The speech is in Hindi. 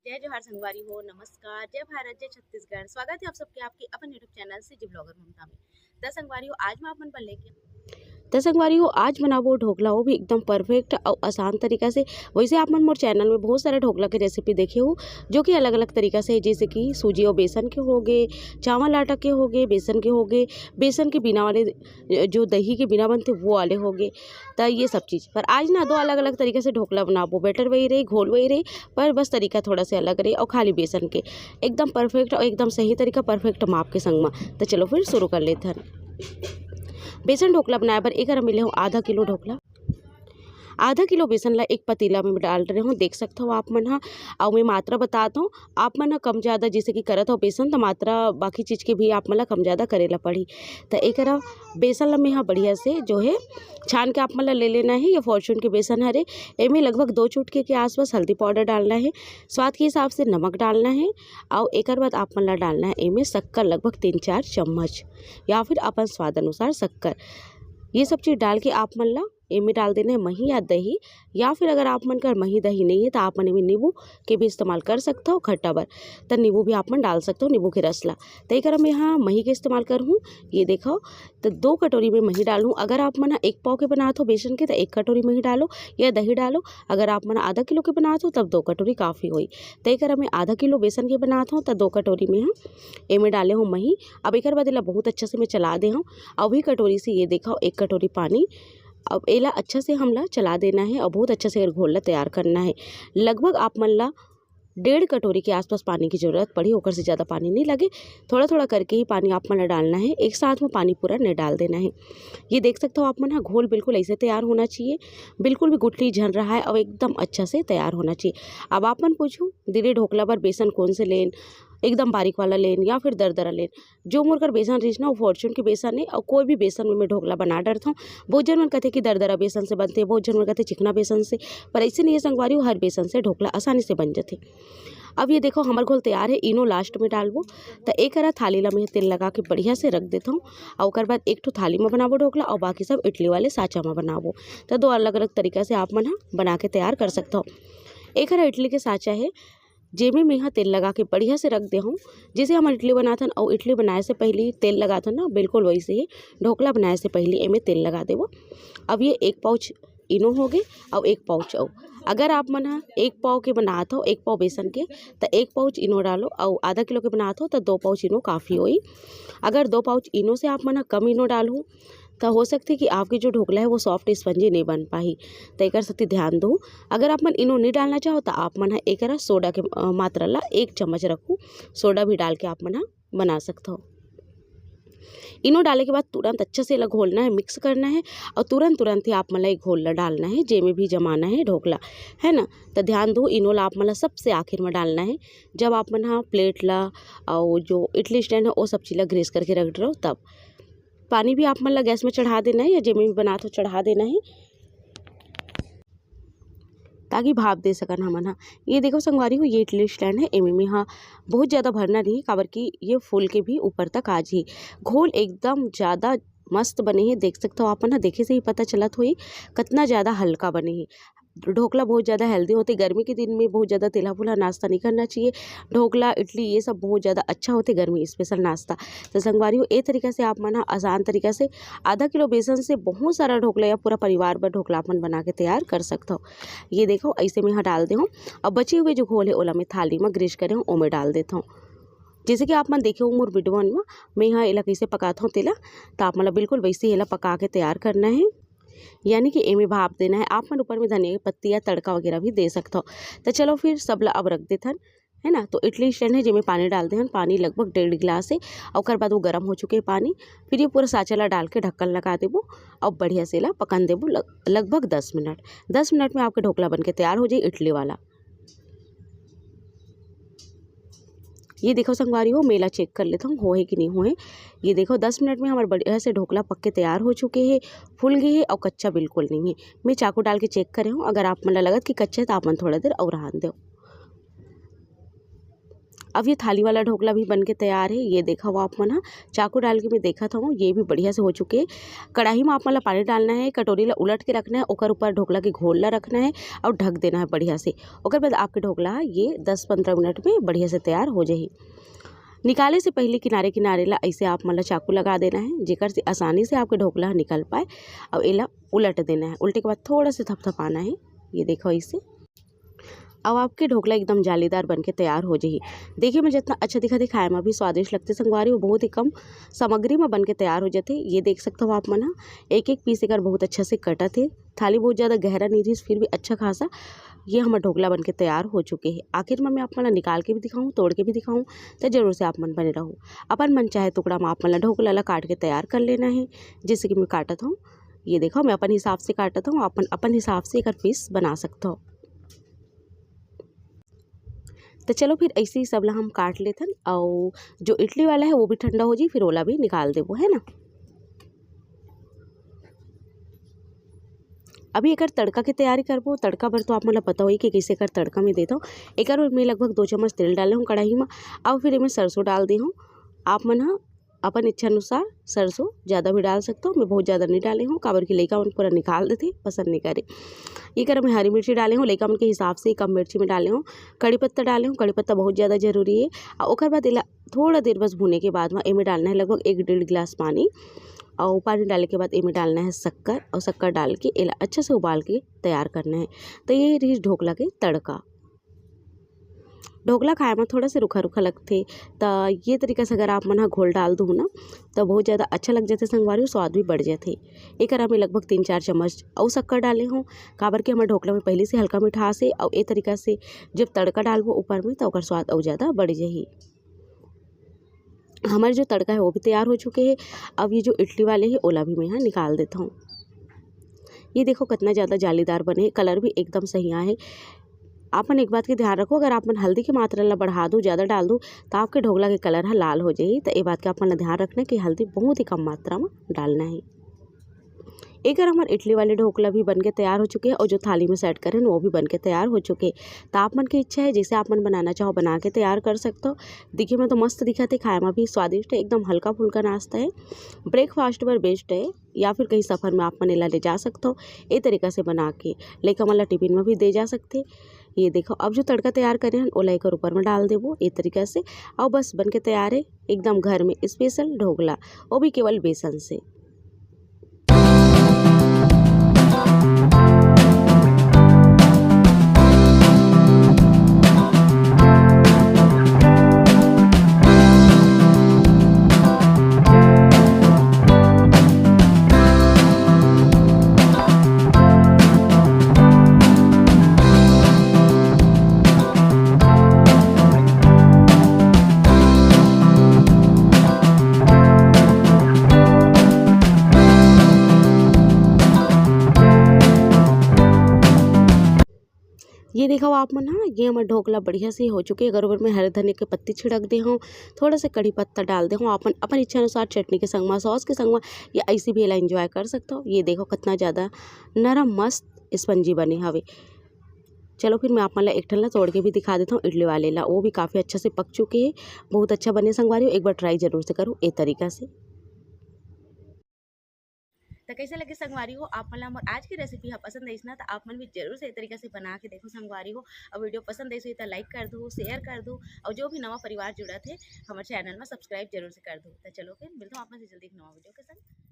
जय जोहार संगवारी हो, नमस्कार, जय भारत, जय छत्तीसगढ़। स्वागत है आप सबके आपके अपन यूट्यूब चैनल से जी ब्लॉगर ममता में। दस संगवारी हो, आज मैं आप मन पर लेके संगवारी हो आज बनाबो ढोकला, वो भी एकदम परफेक्ट और आसान तरीका से। वैसे आप मन मोर चैनल में बहुत सारे ढोकला के रेसिपी देखे हो जो कि अलग अलग तरीका से है, जैसे कि सूजी और बेसन के हो गए, चावल आटा के हो गए, बेसन के हो गए, बेसन के बिना वाले जो दही के बिना बनते वो वाले हो गए। तो ये सब चीज़ पर आज ना दो अलग अलग तरीके से ढोकला बनाबो। बैटर वही रही, घोल वही रही, पर बस तरीका थोड़ा सा अलग रही और खाली बेसन के एकदम परफेक्ट और एकदम सही तरीका, परफेक्ट माप के संग में। तो चलो फिर शुरू कर लेते हैं। बेसन ढोकला बनाए बर एक मिले हूँ आधा किलो ढोकला। आधा किलो बेसन ला एक पतीला में डाल रहे हूँ, देख सकते हो आप मन। हाँ, और मैं मात्रा बताता हूँ आप मन कम ज़्यादा जैसे कि करत हो बेसन, तो मात्रा बाकी चीज़ के भी आप मन कम ज़्यादा करेला पड़ी। तो एक बेसन ला मैं यहाँ बढ़िया से जो है छान के आप मन ले लेना है। ये फॉर्चून के बेसन हरे, इनमें लगभग 2 चुटकी के आसपास हल्दी पाउडर डालना है, स्वाद के हिसाब से नमक डालना है, और एक बाद आप मन ला डालना है इनमें शक्कर लगभग 3-4 चम्मच या फिर अपन स्वाद अनुसार शक्कर। ये सब चीज़ डाल के आप मन ला इनमें डाल देना है मही या दही, या फिर अगर आप मन कर मही दही नहीं है तो आप मन इनमें नींबू के भी इस्तेमाल कर सकते हो खट्टा बर। तो नींबू भी आप मन डाल सकते हो, नींबू के रस ला। तो एक मैं यहाँ मही के इस्तेमाल कर हूँ, ये देखो। तो 2 कटोरी में मही डालूँ। अगर आप मन 1 पाव के बनाते हो बेसन के तो 1 कटोरी मही डालो या दही डालो। अगर आप मन आधा किलो के बनाते हो तब 2 कटोरी काफ़ी हुई। तो एक मैं आधा किलो बेसन के बनाता हूँ तो 2 कटोरी में हम इनमें डाले हूँ मही। अब एक बाद इला बहुत अच्छा से मैं चला दे हूँ। अभी कटोरी से ये देखो 1 कटोरी पानी। अब एला अच्छा से हमला चला देना है और बहुत अच्छा से घोलना तैयार करना है। लगभग आप मन ला 1.5 कटोरी के आसपास पानी की ज़रूरत पड़ी, ओकर से ज़्यादा पानी नहीं लगे। थोड़ा थोड़ा करके ही पानी आप मन ला डालना है, एक साथ में पानी पूरा नहीं डाल देना है। ये देख सकते हो आप मन, हाँ, घोल बिल्कुल ऐसे तैयार होना चाहिए, बिल्कुल भी गुठली झन रहा है और एकदम अच्छा से तैयार होना चाहिए। अब आप मन पूछूँ दीदी ढोकला पर बेसन कौन से लेन, एकदम बारीक वाला लेन या फिर दरदरा लेन। जो मोर कर बेसन रहीस ना वो फॉर्चून के बेसन है, और कोई भी बेसन में मैं ढोकला बना डरता हूँ। बहुत जन मन कहते कि दरदरा बेसन से बनते, बहुत जन मन कहते चिकना बेसन से, पर ऐसे नहीं है संगवारी हो, हर बेसन से ढोकला आसानी से बन जाते। अब ये देखो हमार घोल तैयार है, इनो लास्ट में डालबो। तो एक थाली ला मैं तेल लगा के बढ़िया से रख देता हूँ, और ओकर बाद एक थाली में बनाबो ढोकला और बाकी सब इडली वाले साँचा में बनाबो। तो 2 अलग अलग तरीका से आप मन बना के तैयार कर सकते हो। एक इडली के साँचा है जेमे में यहाँ तेल लगा के बढ़िया से रख दे हूँ। जैसे हम इडली बनाथन और इडली बनाए से पहले तेल लगाथन ना, बिल्कुल वैसे ही ढोकला बनाए से पहले इनमें तेल लगा देवो। अब ये 1 पाउच इनो हो गए और 1 पाउच और अगर आप मन 1 पाव के बनाते हो 1 पाव बेसन के तो 1 पाउच इनो डालो, और आधा किलो के बनाते हो तो 2 पाउच इनो काफ़ी होई। अगर 2 पाउच इनो से आप मन कम इनो डालो तो हो सकती है कि आपकी जो ढोकला है वो सॉफ्ट स्पंजी नहीं बन पाई। तो एक सती ध्यान दो। अगर आप मन इनो नहीं डालना चाहो तो आप मन एक सोडा के मात्रा ला 1 चम्मच रखो, सोडा भी डाल के आप मन बना सकते हो। इनो डाले के बाद तुरंत अच्छे से घोलना है, मिक्स करना है, और तुरंत ही आप मतलब घोल डालना है जेमे भी जमाना है ढोकला, है ना। तो ध्यान दो इनो ला आप मतलब सबसे आखिर में डालना है, जब आप मन हाँ प्लेट ला और जो इडली स्टैंड है वो सब चीज़ ग्रेस करके रख रहे हो। तब पानी भी आप मन ला गैस में चढ़ा देना है या जेमे भी बना तो चढ़ा देना है, ताकि भाप दे सकन हमन। हाँ, ये देखो संगवारी हो, ये इडली स्टैंड है, इनमें हाँ बहुत ज़्यादा भरना नहीं, काबर कि ये फूल के भी ऊपर तक आज ही घोल एकदम ज़्यादा मस्त बने हैं। देख सकते हो आप ना, देखे से ही पता चलत हुई कितना ज़्यादा हल्का बने हैं। ढोकला बहुत ज़्यादा हेल्दी होते, गर्मी के दिन में बहुत ज़्यादा तेला फुला नाश्ता नहीं करना चाहिए। ढोकला इडली ये सब बहुत ज़्यादा अच्छा होते गर्मी स्पेशल नाश्ता। तो संगवारी हो ए तरीका से आप मना आसान तरीका से आधा किलो बेसन से बहुत सारा ढोकला या पूरा परिवार पर ढोकला अपन बना के तैयार कर सकते हो। ये देखो ऐसे में यहाँ डाल दे हूँ। अब बचे हुए जो घोल है ओला में थाली में ग्रीस करे हूँ, ओ में डाल देता हूँ। जैसे कि आप मन देखे हो मोर वीडियो में मैं यहाँ एला कैसे पकाता हूँ तेला, तो आप मतलब बिल्कुल वैसे एला पका के तैयार करना है, यानी कि एमे भाप देना है। आप मन ऊपर में धनिया की पत्ती या तड़का वगैरह भी दे सकते हो। तो चलो फिर सब ला अब रख देथन, है ना। तो इडली स्टैंड है जिसमें पानी डाल देहन, पानी लगभग 1.5 गिलास है, और उसके बाद वो गर्म हो चुके पानी। फिर ये पूरा साँचा ला डाल के ढक्कन लगा देबो और बढ़िया से ला पकन देबो लगभग 10 मिनट। 10 मिनट में आपके ढोकला बन के तैयार हो जाए इडली वाला। ये देखो संगवारी हो, मेला चेक कर लेता हूँ हो है कि नहीं हो है। ये देखो 10 मिनट में हमारे बढ़िया से ढोकला पक के तैयार हो चुके हैं, फूल गए हैं और कच्चा बिल्कुल नहीं है। मैं चाकू डाल के चेक करे हूँ, अगर आप मन लगत कि कच्चा है तो आप मन थोड़ा देर और रहन दो। अब ये थाली वाला ढोकला भी बन के तैयार है। ये देखा हुआ आप मन हा, चाकू डाल के मैं देखा था, ये भी बढ़िया से हो चुके। कढ़ाई में आप मन ला पानी डालना है, कटोरी ला उलट के रखना है, ओकर ऊपर ढोकला के घोल ला रखना है और ढक देना है बढ़िया से। ओकर बाद आपके ढोकला ये 10-15 मिनट में बढ़िया से तैयार हो जाही। निकाले से पहले किनारे किनारे ला ऐसे आप मन ला चाकू लगा देना है, जेकर से आसानी से आपके ढोकला निकल पाए। और एला उलट देना है, उल्टे के बाद थोड़ा से थपथपाना है। ये देखो ऐसे। अब आपके ढोकला एकदम जालीदार बन के तैयार हो जाही। देखिए में जितना अच्छा दिखा खाए में भी स्वादिष्ट लगते संगवारी, वो बहुत ही कम सामग्री में बन के तैयार हो जाते। ये देख सकते हो आप मन हा, एक एक पीस एकर बहुत अच्छा से कटा थे। थाली बहुत ज़्यादा गहरा नहीं रही, फिर भी अच्छा खासा ये हमारा ढोकला बन के तैयार हो चुके हैं। आखिर में मैं आप मन निकाल के भी दिखाऊँ, तोड़ के भी दिखाऊँ, तो जरूर से आप मन बने रहो। अपन मन चाहे टुकड़ा में आप मन ढोकला ला काट के तैयार कर लेना है, जैसे कि मैं काटत हूँ। ये देखो मैं अपन हिसाब से काटत हूँ, अपन हिसाब से एक पीस बना सकते हो। तो चलो फिर ऐसे ही सबला हम काट लेते हैं। और जो इडली वाला है वो भी ठंडा हो जाए, फिर ओला भी निकाल देवो, है ना। अभी एक तड़का की तैयारी करबो। तड़का भर तो आप मतलब पता होई कि कैसे कर तड़का में देता हूँ। एक मैं लगभग 2 चम्मच तेल डाले हूँ कढ़ाई में, और फिर इसमें सरसों डाल दी हूँ। आप मन हा अपन इच्छा अनुसार सरसों ज़्यादा भी डाल सकते हो, मैं बहुत ज़्यादा नहीं डाले हूँ, काबर की लइका मन पूरा निकाल देते, पसंद नहीं करे। ये कर मैं हरी मिर्ची डाले हूँ, लइका मन के हिसाब से कम मिर्ची में डाले हूँ। कड़ी पत्ता डाले हूँ, कड़ी पत्ता बहुत ज़्यादा जरूरी है। और ओकर बाद इला थोड़ा देर बस भूने के बाद में इमें डालना है लगभग 1-1.5 गिलास पानी। और पानी डालने के बाद इमें डालना है शक्कर, और शक्कर डाल के इला अच्छे से उबाल के तैयार करना है। तो ये रही ढोकला के तड़का। ढोकला खाए में थोड़ा से रूखा रूखा लगते, तो ये तरीका से अगर आप मन हा घोल डाल दो ना, तो बहुत ज़्यादा अच्छा लग जाते संगवारी, स्वाद भी बढ़ जाते। एक में लगभग 3-4 चम्मच और शक्कर डाले हूँ, काबर के हमारे ढोकला में पहले से हल्का मिठास है। और ये तरीका से जब तड़का डालबो ऊपर में, तो ओकर स्वाद और ज़्यादा बढ़ जाही। हमारे जो तड़का है वो भी तैयार हो चुके हैं। अब ये जो इडली वाले हैं ओला भी मैं यहाँ निकाल देता हूँ। ये देखो कितना ज़्यादा जालीदार बने, कलर भी एकदम सही आए। आपन एक बात के ध्यान रखो, अगर आप मन हल्दी की मात्रा ला बढ़ा दो, ज़्यादा डाल दो, तो आपके ढोकला के कलर है लाल हो जाए। तो ये बात का अपन ध्यान रखना कि हल्दी बहुत ही कम मात्रा में डालना है। एक हमारे इडली वाले ढोकला भी बन के तैयार हो चुके हैं, और जो थाली में सेट करें वो भी बन के तैयार हो चुके हैं। तो आप मन की इच्छा है, जैसे आप मन बनाना चाहो बना के तैयार कर सकते हो। देखिए मैं तो मस्त दिखाते, खाए में भी स्वादिष्ट है, एकदम हल्का फुल्का नाश्ता है, ब्रेकफास्ट पर बेस्ट है, या फिर कहीं सफ़र में आप मन इला ले जा सकते हो। ये तरीका से बना के लेकर मतलब टिफिन में भी दे जा सकते। ये देखो अब जो तड़का तैयार करें हैं ओला कर ऊपर में डाल देवो ये तरीका से, और बस बन के तैयार है एकदम घर में स्पेशल ढोकला, वो भी केवल बेसन से। ये देखो आप मन हाँ, ये हमारा ढोकला बढ़िया से हो चुके। अगर ऊपर में हरे धनिया के पत्ती छिड़क दे हूँ, थोड़ा सा कड़ी पत्ता डाल दे हूँ, अपन इच्छा अनुसार चटनी के संगमा, सॉस के संगमा, या ऐसी भी एला एंजॉय कर सकते हो। ये देखो कितना ज़्यादा नरम मस्त स्पंजी बने हवे। चलो फिर मैं आप मन एक ठल्ला तोड़ के भी दिखा देता हूँ इडली वाले ला, वो भी काफ़ी अच्छा से पक चुके हैं, बहुत अच्छा बने संगवारी हो। एक बार ट्राई जरूर से करो ए तरीका से। तो कैसे लगे संगवारी हो आप मन ला आज की रेसिपी है पसंद आई ना, तो आप मन भी जरूर से तरीके से बना के देखो संगवारी हो। और वीडियो पसंद आई तो लाइक कर दो, शेयर कर दो, और जो भी नवा परिवार जुड़ा थे हमारे चैनल में सब्सक्राइब जरूर से कर दो। तो चलो फिर मिलता हूँ आप मन से जल्दी एक नवा वीडियो के साथ।